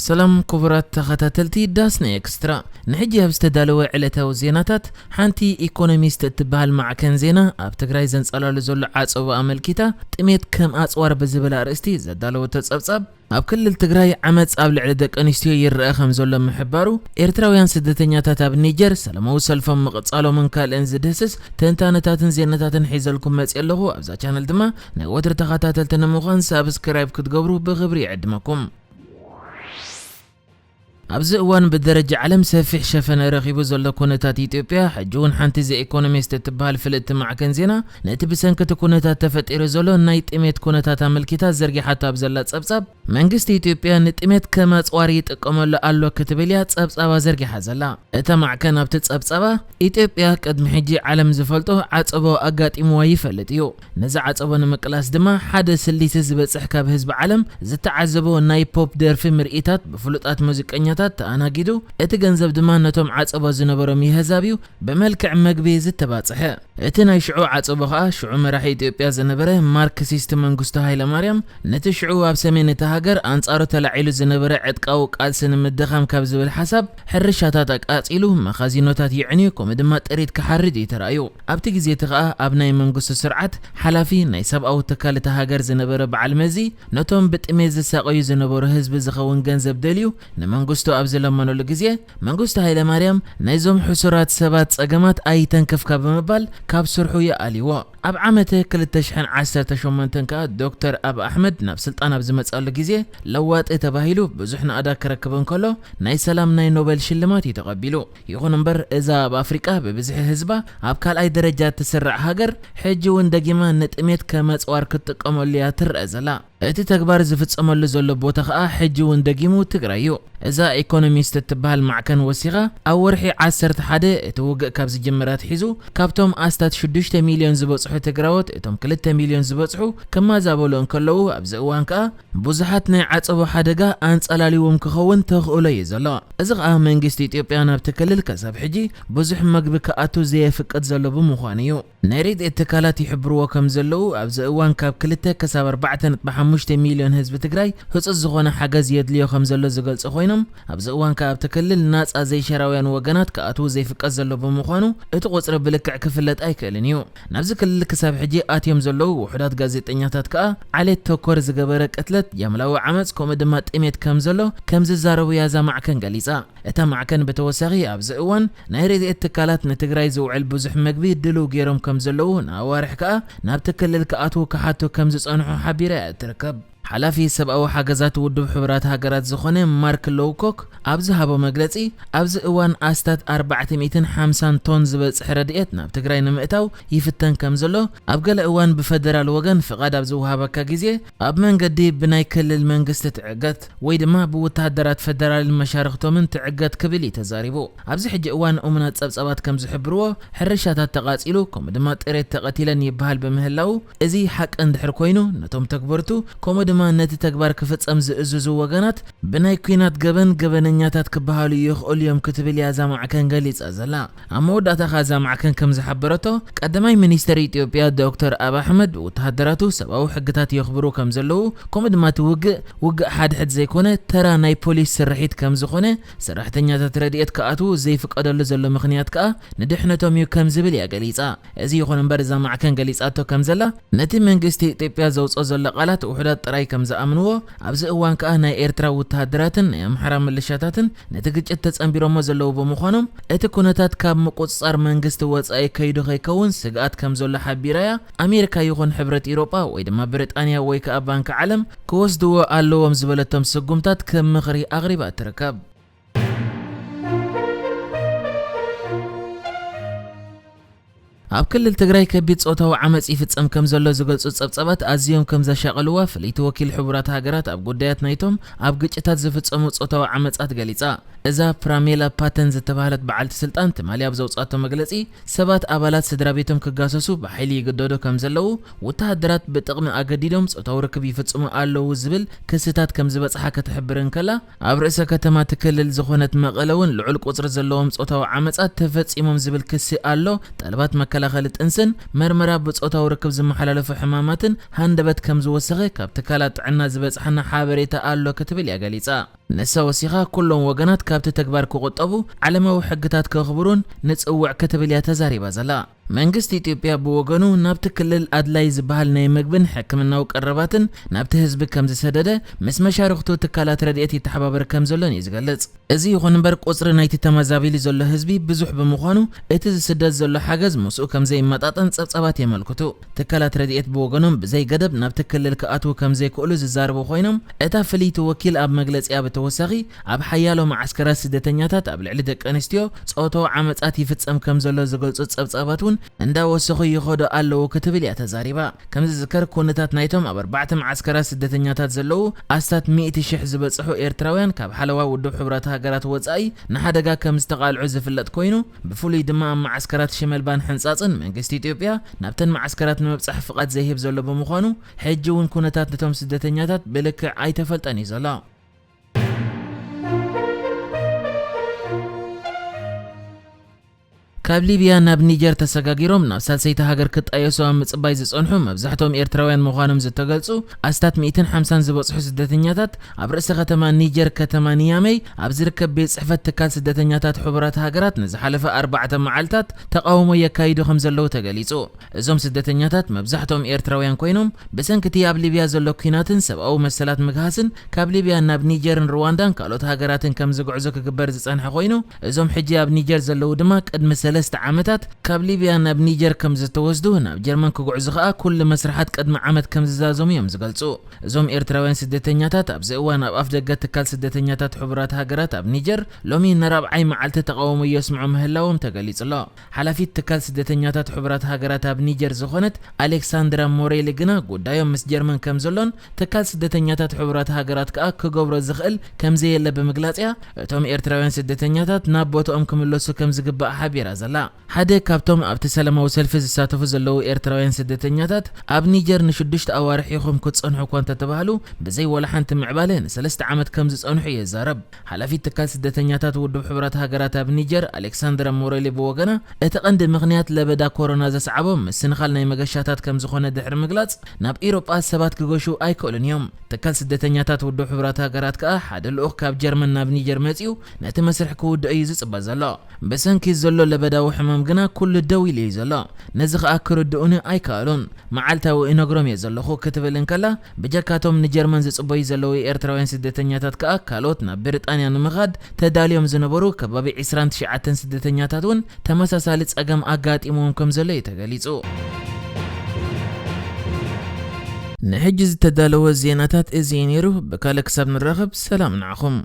سلام كبرات تخاتلتي داسنا اكسترا نحجي بستدالو علتاو زيناتات حانتي ايكونوميست تبهال مع كان زينة اب تግራይ ዘንጸላሉ ዘሎ ዓጽዋ አመልኪታ ጥሜት ከም አጽዋር በዝበላ ርእስቲ ዘዳለው ተጸብጸብ ኣብ ክልል ትግራይ ዓመጽ ኣብ ልዕሊ ደቂ ኣንስትዮ ይርአ ከም ዘሎ ምሕባሩ ኤርትራውያን ስደተኛታት ኣብ ኒጀር ሰላማዊ ሰልፎም መቕጻሎምን ካልእን ዝድህስስ ተንታነታትን ዜናታትን ሒዘልኩም መጽ ኣለኹ ኣብዛ ቻነል ድማ ናይ ወትር ተኸታተልቲ ንምዃን ሳብስክራይብ ክትገብሩ ብኽብሪ ይዕድመኩም ኣብዚ እዋን ብደረጃ ዓለም ሰፊሕ ሸፈነ ረኺቡ ዘሎ ኩነታት ኢትዮጵያ ሕጂውን ሓንቲ ዘኢኮኖሚስት ትበሃል ፍልጥቲ ማዕከን ዜና ነቲ ብሰንኪቲ ኩነታት ተፈጢሩ ዘሎ ናይ ጥሜት ኩነታት ኣመልኪታ ዘርጊሓቶ ኣብ ዘላ ጸብጻብ መንግስቲ ኢትዮጵያ ንጥሜት ከም ኣጽዋር ይጥቀመሉ ኣሎ ክትብል እያ ጸብጻባ ዘርጊሓ ዘላ እታ ማዕከን ኣብቲ ጸብጻባ ኢትዮጵያ ቅድሚ ሕጂ ዓለም ዝፈልጦ ዓጸቦ ኣጋጢምዋ ይፈልጥ እዩ ነዚ ዓጸቦ ንምቅላስ ድማ ሓደ ስሊቲ ዝበጽሕ ካብ ህዝቢ ዓለም ዝተዓዘቦ ናይ ፖፕ ደርፊ ምርኢታት ብፍሉጣት ሙዚቀኛ ተኣናጊዱ እቲ ገንዘብ ድማ ነቶም ዓጸቦ ዝነበሮም ይህዛብዩ በመልክዕ መግቢ ዝተባጽሐ እቲ ናይ ሽዑ ዓጸቦ ኸኣ ሽዑ መራሒ ኢትዮጵያ ዝነበረ ማርክሲስት መንግስቱ ሃይለማርያም ነቲ ሽዑ ኣብ ሰሜን እቲ ሃገር አንጻሩ ተላዒሉ ዝነበረ ዕጥቃዊ ቃልሲ ንምድኻም ካብ ዝብል ሓሳብ ሕርሻታት ኣቃጺሉ መኻዚኖታት ይዕንዩ ከምኡ ድማ ጥሪት ክሓርድ ይተራእዩ ኣብቲ ግዜ እቲ ኸኣ ኣብ ናይ መንግስቱ ስርዓት ሓላፊ ናይ ሰብኣዊ ትካል እቲ ሃገር ዝነበረ በዓል መዚ ነቶም ብጥሜት ዝሳቀዩ ዝነበሩ ህዝቢ ዝኸውን ገንዘብ ደልዩ ንመንግስቱ ኣብ ዘለመነሉ ግዜ መንግስቱ ሃይለማርያም ናይዞም ሕሱራት ሰባት ጸገማት ኣይተንከፍካ ብምባል ካብ ስርሑ ይኣልይዎ ኣብ ዓመት 2018 ከኣ ዶክተር ኣብ ኣሕመድ ናብ ስልጣን ኣብ ዝመጸሉ ግዜ ለዋጢ ተባሂሉ ብዙሕ ንኣዳ ክረክብ እንከሎ ናይ ሰላም ናይ ኖቤል ሽልማት ይተቐቢሉ ይኹን እምበር እዛ ኣብ ኣፍሪቃ ብብዝሒ ህዝባ ኣብ ካልኣይ ደረጃ ትስራዕ ሃገር ሕጂ እውን ደጊማ ንጥሜት ከም ኣጽዋር ክትጥቀመሉ እያ ትርአ ዘላ እቲ ተግባር ዝፍጸመሉ ዘሎ ቦታ ኸኣ ሕጂ እውን ደጊሙ ትግራይ እዩ እዛ ኢኮኖሚስት ትበሃል ማዕከን ወሲኻ ኣብ ወርሒ 11 እቲ ውግእ ካብ ዝጅምራት ሒዙ ካብቶም ኣስታት 6 ሚልዮን ዝበጽሑ ትግራዎት እቶም 2 ሚልዮን ዝበጽሑ ከማዛበሉ እንከለዉ ኣብዚ እዋን ከኣ ብዙሓት ናይ ዓጸቦ ሓደጋ አንጸላሊዎም ክኸውን ተኽእሎ እዩ ዘሎ እዚ ኸኣ መንግስቲ ኢትዮጵያ ናብቲ ክልል ከሳብ ሕጂ ብዙሕ መግቢ ከኣቱ ዘየፍቅድ ዘሎ ብምዃኑ እዩ ናይ ረድኤት ትካላት ይሕብርዎ ከም ዘለዉ ኣብዚ እዋን ካብ 2 ክሳብ 4.5 ሚልዮን ህዝቢ ትግራይ ህጹጽ ዝኾነ ሓገዝ የድልዮ ከም ዘሎ ዝገልጹ ኮይኖም ኣብዚ እዋን ከኣብ ትክልል ናጻ ዘይሸራውያን ወገናት ከኣትዉ ዘይፍቀድ ዘሎ ብምዃኑ እቲ ቁጽሪ ብልክዕ ክፍለጥ ኣይክእልን እዩ ናብዚ ክልል ክሳብ ሕጂ ኣትዮም ዘለዉ ውሕዳት ጋዜጠኛታት ከኣ ዓሌት ተኮር ዝገበረ ቅትለት ያምላዊ ዓመፅ ከምኡ ድማ ጥሜት ከም ዘሎ ከም ዝዛረቡ ያዛ ማዕከን ገሊጻ እታ ማዕከን ብተወሳኺ ኣብዚ እዋን ናይ ረድኤት ትካላት ንትግራይ ዝውዕል ብዙሕ መግቢ ድልው ገይሮም ከም ዘለዉ ንኣዋርሕ ከኣ ናብቲ ክልል ከኣትዉ ክሓቱ ከም ዝጸንሑ ሓቢራ ትርከብ ሓላፊ ሰብኣዊ ሓገዛት ውድብ ሕብራት ሃገራት ዝኾነ ማርክ ሎውኮክ ኣብዚ ሃቦ መግለጺ ኣብዚ እዋን ኣስታት 450 ቶን ዝበጽሕ ረድኤት ናብ ትግራይ ንምእታው ይፍተን ከም ዘሎ ኣብ ገለ እዋን ብፌደራል ወገን ፍቓድ ኣብ ዝውሃበካ ግዜ ኣብ መንገዲ ብናይ ክልል መንግስቲ ትዕገት ወይ ድማ ብወተሃደራት ፌደራል መሻርክቶምን ትዕገት ክብል ተዛሪቡ ኣብዚ ሕጂ እዋን እሙናት ጸብጻባት ከም ዝሕብርዎ ሕርሻታት ተቓጺሉ ከምኡ ድማ ጥሬት ተቐቲለን ይበሃል በምህላው እዚ ሓቂ እንድሕር ኮይኑ ነቶም ተግበርቱ ከምኡ ድማ ነቲ ተግባር ክፍጸም ዝእዝዙ ወገናት ብናይ ኩናት ገበነኛታት ክበሃሉ ይኽእሉ እዮም ክትብል ያዛ ማዕከን ገሊጻ ዘላ ኣብ መወዳእታ ኸ ማዕከን ከም ዝሓበረቶ ቀዳማይ ሚኒስተር ኢትዮጵያ ዶክተር ኣብ ኣሕመድ ወተሃደራቱ ሰብኣዊ ሕግታት የኽብሩ ከም ዘለዉ ከምኡ ድማ እቲ ውግእ ሓድሕድ ዘይኮነ ተራ ናይ ፖሊስ ስርሒት ከም ዝኾነ ሰራሕተኛታት ረድኤት ከኣትዉ ዘይፍቀደሉ ዘሎ ምኽንያት ከኣ ንድሕነቶም እዩ ከም ዝብል እያ ገሊጻ እዚ ይኹን እምበር እዛ ማዕከን ገሊጻቶ ከም ዘላ ነቲ መንግስቲ ኢትዮጵያ ዘውፅኦ ዘሎ ቃላት ውሕዳት ጥራይ ከም ዝኣምንዎ ኣብዚ እዋን ከኣ ናይ ኤርትራ ወተሃደራትን ናይ ኣምሓራ ምልሻታትን ነቲ ግጭት ተጸንቢሮሞ ዘለዉ ብምዃኖም እቲ ኩነታት ካብ ምቁጽጻር መንግስቲ ወጻኢ ከይዱ ከይከውን ስግኣት ከም ዘሎ ሓቢራያ ኣሜሪካ ይኹን ሕብረት ኤውሮጳ ወይ ድማ ብሪጣንያ ወይ ከኣ ባንኪ ዓለም ክወስድዎ ኣለዎም ዝበለቶም ስጉምታት ከም ምኽሪ ኣቕሪባ ትርከብ ኣብ ክልል ትግራይ ከቢድ ጾታዊ ዓመጽ ይፍጸም ከም ዘሎ ዝገልጹ ጸብጻባት ኣዝዮም ከም ዘሻቐልዋ ፍልይቲ ወኪል ሕቡራት ሃገራት ኣብ ጉዳያት ናይቶም ኣብ ግጭታት ዝፍጸሙ ጾታዊ ዓመጻት ገሊጻ እዛ ፕራሜላ ፓተን ዝተባህለት በዓልቲ ስልጣን ትማሊ ኣብ ዘውጻቶ መግለጺ ሰባት ኣባላት ስድራ ቤቶም ክጋሰሱ ብሓይሊ ይግደዱ ከም ዘለዉ ወተሃደራት ብጥቕሚ ኣገዲዶም ጾታዊ ርክብ ይፍጽሙ ኣለዉ ዝብል ክስታት ከም ዝበጽሓ ክትሕብርን ከላ ኣብ ርእሰ ከተማ ትክልል ዝኾነት መቐለ እውን ልዑል ቁጽሪ ዘለዎም ጾታዊ ዓመጻት ተፈጺሞም ዝብል ክሲ ኣሎ ጠለባት መከላኸሊ ጥንስን መርመራ ብጾታዊ ርክብ ዝመሓላለፉ ሕማማትን ሃንደበት ከም ዝወሰኸ ካብ ትካላት ጥዕና ዝበጽሐና ሓበሬታ ኣሎ ክትብል እያ ገሊጻ نسوسيغا كلهم وغنات كابت تكبار كوغطبو علماو حقتات كخبرون نصوع كتبليا تزاريبا زلا መንግስት ኢትዮጵያ በወገኑ ናብት ክልል አድላይ ዝባሃል ናይ መግብን ሕክምናው ቀረባትን ናብት ህዝብ ከም ዝሰደደ ምስ መሻርክቱ ትካላት ረድኤት ይተሓባበር ከም ዘሎን ይዝገልጽ እዚ ይኹን እምበር ቁጽሪ ናይቲ ተመዛቢሊ ዘሎ ህዝቢ ብዙሕ ብምዃኑ እቲ ዝስደድ ዘሎ ሓገዝ ምስኡ ከም ዘይመጣጠን ጸብጸባት የመልክቱ ትካላት ረድኤት በወገኖም ብዘይ ገደብ ናብት ክልል ከኣትዉ ከም ዘይክእሉ ዝዛረቡ ኮይኖም እታ ፍሊት ወኪል ኣብ መግለጺያ በተወሳኺ ኣብ ሓያሎ ማዓስከራት ስደተኛታት ኣብ ልዕሊ ደቂ ኣንስትዮ ጾታዊ ዓመጻት ይፍጸም ከም ዘሎ ዝገልጹ ጸብጸባት እንዳ ወሰኹ ይኸዶ ኣለው ክትብል ያ ተዛሪባ ከምዚ ዝከር ኩነታት ናይቶም ኣብ 4 ማዓስከራት ስደተኛታት ዘለው ኣስታት 100,000 ዝበጽሑ ኤርትራውያን ካብ ሓለዋ ውድብ ሕብረት ሃገራት ወጻኢ ንሓደጋ ከም ዝተቃልዑ ዝፍለጥ ኮይኑ ብፍሉይ ድማ ኣብ ማዓስከራት ሽመልባን ሕንጻጽን መንግስቲ ኢትዮጵያ ናብተን ማዓስከራት ንምብጻሕ ፍቃድ ዘይህብ ዘሎ ብምዃኑ ሕጂ እውን ኩነታት ነቶም ስደተኛታት ብልክዕ ኣይተፈልጠን እዩ ዘሎ ካብ ሊቢያ ናብ ኒጀር ተሰጋጊሮም ናብ ሳልሰይቲ ሃገር ክጣየሱ ኣብ ምጽባይ ዝጸንሑ መብዛሕትኦም ኤርትራውያን ምዃኖም ዝተገልጹ ኣስታት 150 ዝበጽሑ ስደተኛታት ኣብ ርእሰ ከተማ ኒጀር ከተማ ኒያሜይ ኣብ ዝርከብ ቤት ጽሕፈት ትካል ስደተኛታት ሕብረት ሃገራት ንዝሓለፈ 4 መዓልታት ተቃውሞ የካይዱ ከም ዘለዉ ተገሊጹ እዞም ስደተኛታት መብዛሕትኦም ኤርትራውያን ኮይኖም ብሰንኪቲ ኣብ ሊቢያ ዘሎ ኩናትን ሰብኣዊ መሰላት ምግሃስን ካብ ሊቢያ ናብ ኒጀርን ሩዋንዳን ካልኦት ሃገራትን ከም ዝጉዕዞ ክግበር ዝጸንሐ ኮይኑ እዞም ሕጂ ኣብ ኒጀር ዘለዉ ድማ ቅድሚ 3 ዓመታት ካብ ሊቢያ ናብ ኒጀር ከም ዝተወስዱ ናብ ጀርመን ክጉዕዙ ኸኣ ኩሉ መስራሓት ቅድሚ ዓመት ከም ዝዛዘሙ እዮም ዝገልጹ እዞም ኤርትራውያን ስደተኛታት ኣብ እዋን ኣብ ኣፍ ደገ ትካል ስደተኛታት ሕብረት ሃገራት ኣብ ኒጀር ሎሚ ንራብዓይ መዓልቲ ተቃውሞ የስምዑ ምህላዎም ተገሊጹሎ ሓላፊት ትካል ስደተኛታት ሕብረት ሃገራት ኣብ ኒጀር ዝኾነት ኣሌክሳንድራ ሞሬሊ ግና ጉዳዮም ምስ ጀርመን ከም ዘሎን ትካል ስደተኛታት ሕብረት ሃገራት ከኣ ክገብሮ ዝኽእል ከም ዘየለ ብምግላጽያ እቶም ኤርትራውያን ስደተኛታት ናብ ቦታኦም ክምለሱ ከም ዝግባእ ሓቢራ ዘላ ሓደ ካብቶም ኣብቲ ሰላማዊ ሰልፊ ዝሳተፉ ዘለዉ ኤርትራውያን ስደተኛታት ኣብ ኒጀር ን6 ኣዋርሕ ይኹም ክትጸንሑ እኳ እንተተባህሉ ብዘይ ወላ ሓንቲ ምዕባለ ን3 ዓመት ከም ዝጸንሑ የዛረብ ሓላፊት ትካል ስደተኛታት ውድብ ሕብረት ሃገራት ኣብ ኒጀር ኣሌክሳንድራ ሞሬሊ ብወገና እቲ ቀንዲ ምኽንያት ለበዳ ኮሮና ዘስዓቦም ምስንኻል ናይ መገሻታት ከም ዝኾነ ድሕሪ ምግላጽ ናብ ኢሮጳ ሰባት ክገሹ ኣይክእሉን እዮም ትካል ስደተኛታት ውድብ ሕብረት ሃገራት ከኣ ሓደ ልኡኽ ካብ ጀርመን ናብ ኒጀር መጺኡ ነቲ መስርሕ ክውድእ እዩ ዝጽበ ዘሎ ብሰንኪ ዘሎ ለበዳዊ ሕመም ግና ኩሉ ደው ኢሉ እዩ ዘሎ ነዚ ኸኣ ክርድኡን ኣይከኣሉን መዓልታዊ እነግሮም እየ ዘለኹ ክትብል እንከላ ብጀካቶም ንጀርመን ዝጽበዩ ዘለዉ ኤርትራውያን ስደተኛታት ከኣ ካልኦት ናብ ብሪጣንያ ንምኻድ ተዳልዮም ዝነበሩ ከባቢ 29 ስደተኛታት እውን ተመሳሳሊ ጸገም ኣጋጢሞም ከም ዘሎ እዩ ተገሊጹ ንሕጂ ዝተዳለወ ዜናታት እዚ ነይሩ ብካልእ ክሳብ ንራኸብ ሰላም ንዓኹም